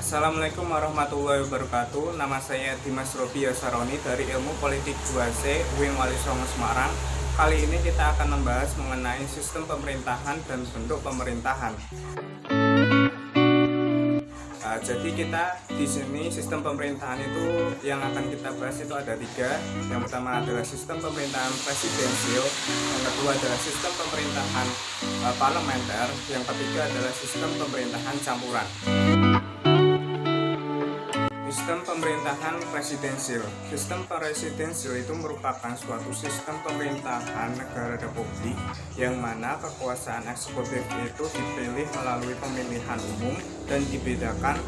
Assalamualaikum warahmatullahi wabarakatuh. Nama saya Dimas Robi Yasaroni dari Ilmu Politik 2C UIN Wali Songo Semarang. Kali ini kita akan membahas mengenai sistem pemerintahan dan bentuk pemerintahan. Jadi kita di sini sistem pemerintahan itu yang akan kita bahas itu ada tiga. Yang pertama adalah sistem pemerintahan presidensial, yang kedua adalah sistem pemerintahan parlementer, yang ketiga adalah sistem pemerintahan campuran. Sistem pemerintahan presidensial. Sistem presidensial itu merupakan suatu sistem pemerintahan negara republik yang mana kekuasaan eksekutif itu dipilih melalui pemilihan umum dan dibedakan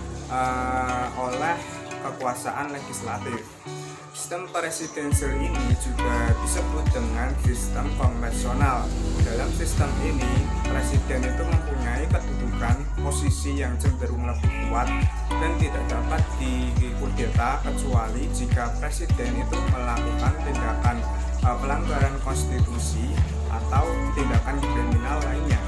oleh kekuasaan legislatif. Sistem presidensial ini juga disebut dengan sistem kongresional. Dalam sistem ini, presiden itu mempunyai kedudukan posisi yang cenderung lebih kuat dan tidak dapat dikudeta kecuali jika presiden itu melakukan tindakan pelanggaran konstitusi atau tindakan kriminal lainnya.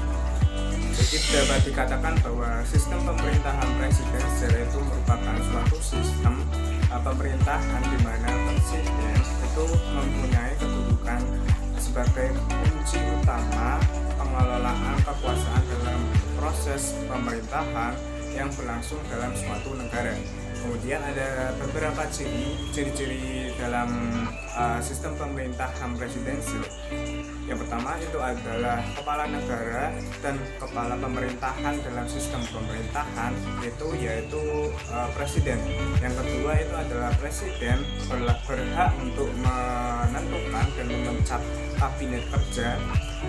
Jadi dapat dikatakan bahwa sistem pemerintahan presidensial itu merupakan suatu sistem pemerintahan di mana presiden itu mempunyai kedudukan sebagai kunci utama pengelolaan kekuasaan dalam proses pemerintahan yang berlangsung dalam suatu negara. Kemudian ada beberapa ciri-ciri dalam sistem pemerintahan presidensial. Yang pertama itu adalah kepala negara dan kepala pemerintahan dalam sistem pemerintahan yaitu presiden. Yang kedua itu adalah presiden berhak untuk menentukan dan memecat kabinet kerja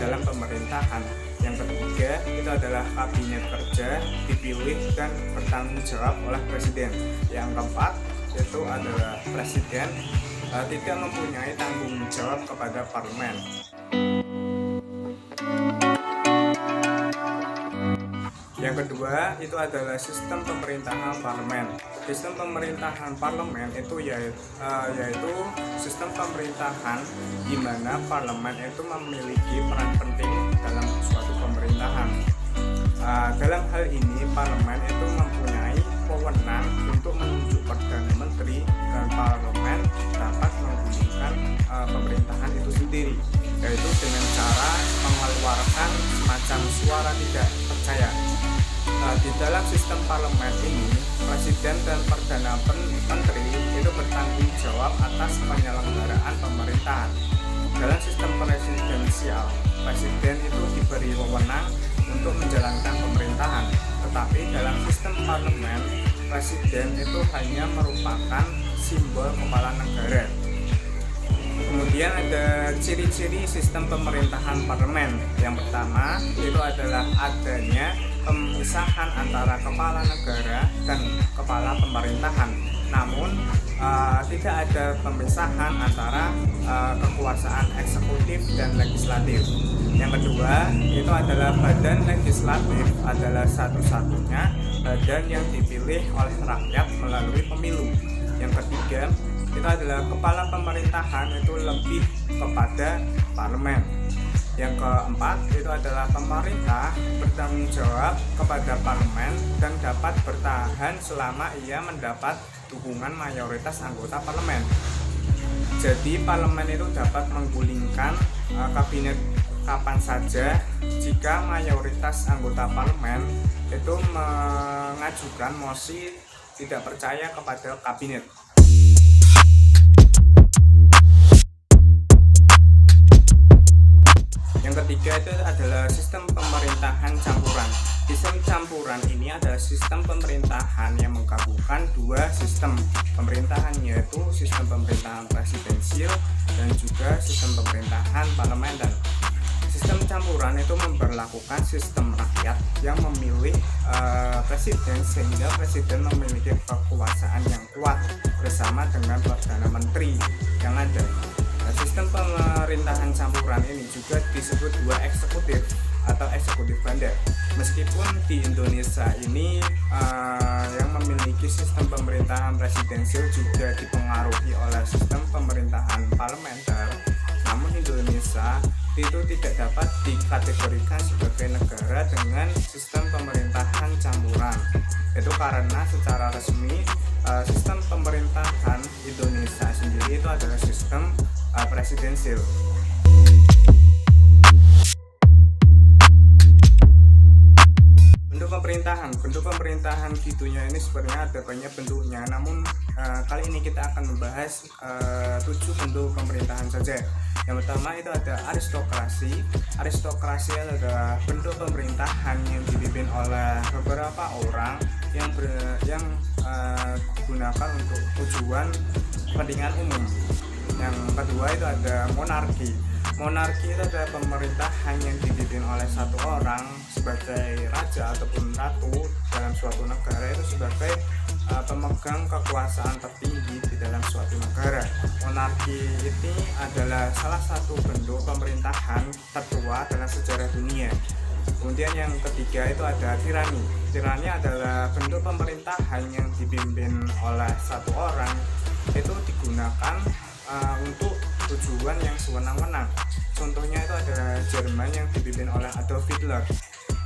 dalam pemerintahan. Yang ketiga itu adalah kabinet kerja dipilih dan bertanggung jawab oleh presiden. Yang keempat itu adalah presiden tidak mempunyai tanggung jawab kepada parlemen. Yang kedua itu adalah sistem pemerintahan parlemen. Sistem pemerintahan parlemen itu yaitu sistem pemerintahan di mana parlemen itu memiliki peran penting dalam suatu pemerintahan. Dalam hal ini parlemen itu mempunyai wewenang untuk menunjuk perdana menteri dan parlemen dapat menggulingkan pemerintahan itu sendiri, yaitu dengan cara mengeluarkan semacam suara tidak percaya. Di dalam sistem parlemen ini, presiden dan perdana menteri itu bertanggung jawab atas penyelenggaraan pemerintahan. Dalam sistem presidensial, presiden itu diberi wewenang untuk menjalankan pemerintahan, tetapi dalam sistem parlemen, presiden itu hanya merupakan simbol kepala negara. Kemudian ada ciri-ciri sistem pemerintahan parlemen. Yang pertama itu adalah adanya pemisahan antara kepala negara dan kepala pemerintahan. Namun tidak ada pemisahan antara kekuasaan eksekutif dan legislatif. Yang kedua itu adalah badan legislatif adalah satu-satunya badan yang dipilih oleh rakyat melalui pemilu. Yang ketiga itu adalah kepala pemerintahan itu lebih kepada parlemen. Yang keempat itu adalah pemerintah bertanggung jawab kepada parlemen dan dapat bertahan selama ia mendapat dukungan mayoritas anggota parlemen. Jadi parlemen itu dapat menggulingkan kabinet kapan saja jika mayoritas anggota parlemen itu mengajukan mosi tidak percaya kepada kabinet. Yang ketiga itu adalah sistem pemerintahan campuran. Sistem campuran ini adalah sistem pemerintahan yang menggabungkan dua sistem pemerintahan, yaitu sistem pemerintahan presidensial dan juga sistem pemerintahan parlementer. Sistem campuran itu memberlakukan sistem rakyat yang memilih presiden, sehingga presiden memiliki kekuasaan yang kuat bersama dengan perdana menteri yang ada. Sistem pemerintahan campuran ini juga disebut dua eksekutif atau eksekutif ganda. Meskipun di Indonesia ini yang memiliki sistem pemerintahan presidensial juga dipengaruhi oleh sistem pemerintahan parlementer, namun Indonesia itu tidak dapat dikategorikan sebagai negara dengan sistem pemerintahan campuran. Itu Itu karena secara resmi sistem pemerintahan Indonesia sendiri itu adalah sistem presidensil. Bentuk pemerintahan gitunya ini sebenarnya ada banyak bentuknya, namun kali ini kita akan membahas 7 bentuk pemerintahan saja. Yang pertama itu ada aristokrasi. Aristokrasi adalah bentuk pemerintahan yang dipimpin oleh beberapa orang yang digunakan untuk tujuan kepentingan umum. Yang kedua itu ada monarki. Monarki itu adalah pemerintahan yang dipimpin oleh satu orang sebagai raja ataupun ratu dalam suatu negara, itu sebagai pemegang kekuasaan tertinggi di dalam suatu negara. Monarki ini adalah salah satu bentuk pemerintahan tertua dalam sejarah dunia. Kemudian yang ketiga itu ada tirani. Tirani adalah bentuk pemerintahan yang dipimpin oleh satu orang, itu digunakan untuk tujuan yang sewenang-wenang. Contohnya itu ada Jerman yang dipimpin oleh Adolf Hitler.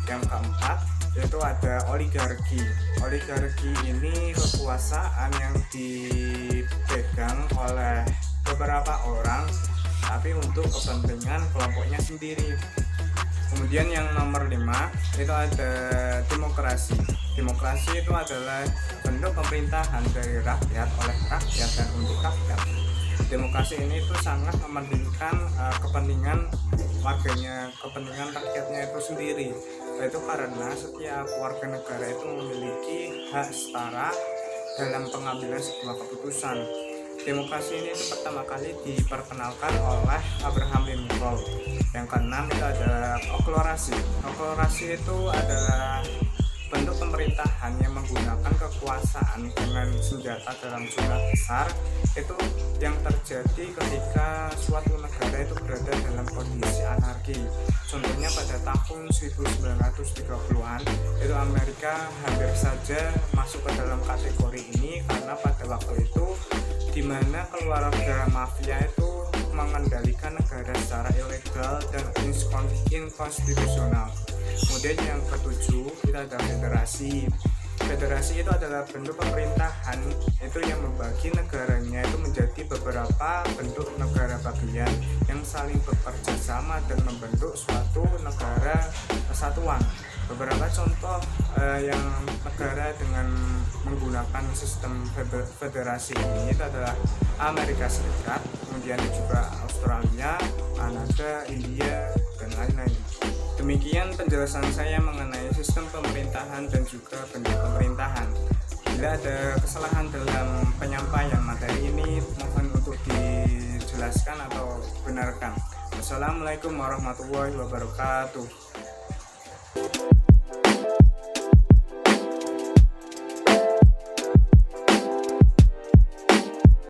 Yang keempat yaitu ada oligarki. Oligarki ini kekuasaan yang dipegang oleh beberapa orang tapi untuk kepentingan kelompoknya sendiri. Kemudian yang nomor 5 itu ada demokrasi. Demokrasi itu adalah bentuk pemerintahan dari rakyat, oleh rakyat, dan untuk rakyat. Demokrasi ini itu sangat mementingkan kepentingan warganya, kepentingan rakyatnya itu sendiri. Itu karena setiap warga negara itu memiliki hak setara dalam pengambilan sebuah keputusan. Demokrasi ini itu pertama kali diperkenalkan oleh Abraham Lincoln. Yang keenam itu ada oklerasi. Oklerasi itu adalah bentuk pemerintahan yang menggunakan kekuasaan dengan senjata dalam jumlah besar, itu yang terjadi ketika suatu negara itu berada dalam kondisi anarki. Contohnya pada tahun 1930-an itu Amerika hampir saja masuk ke dalam kategori ini, karena pada waktu itu di mana keluarga mafia itu mengendalikan negara secara ilegal dan inkonstitusional. Kemudian yang ketujuh kita ada federasi. Federasi itu adalah bentuk pemerintahan itu yang membagi negaranya itu menjadi beberapa bentuk negara bagian yang saling bekerja sama dan membentuk suatu negara kesatuan. Beberapa contoh yang negara dengan menggunakan sistem federasi ini itu adalah Amerika Serikat, kemudian juga Australia, Kanada, India, dan lain-lain. Demikian penjelasan saya mengenai sistem pemerintahan dan juga bentuk pemerintahan. Bila ada kesalahan dalam penyampaian materi ini, mohon untuk dijelaskan atau benarkan. Wassalamualaikum warahmatullahi wabarakatuh.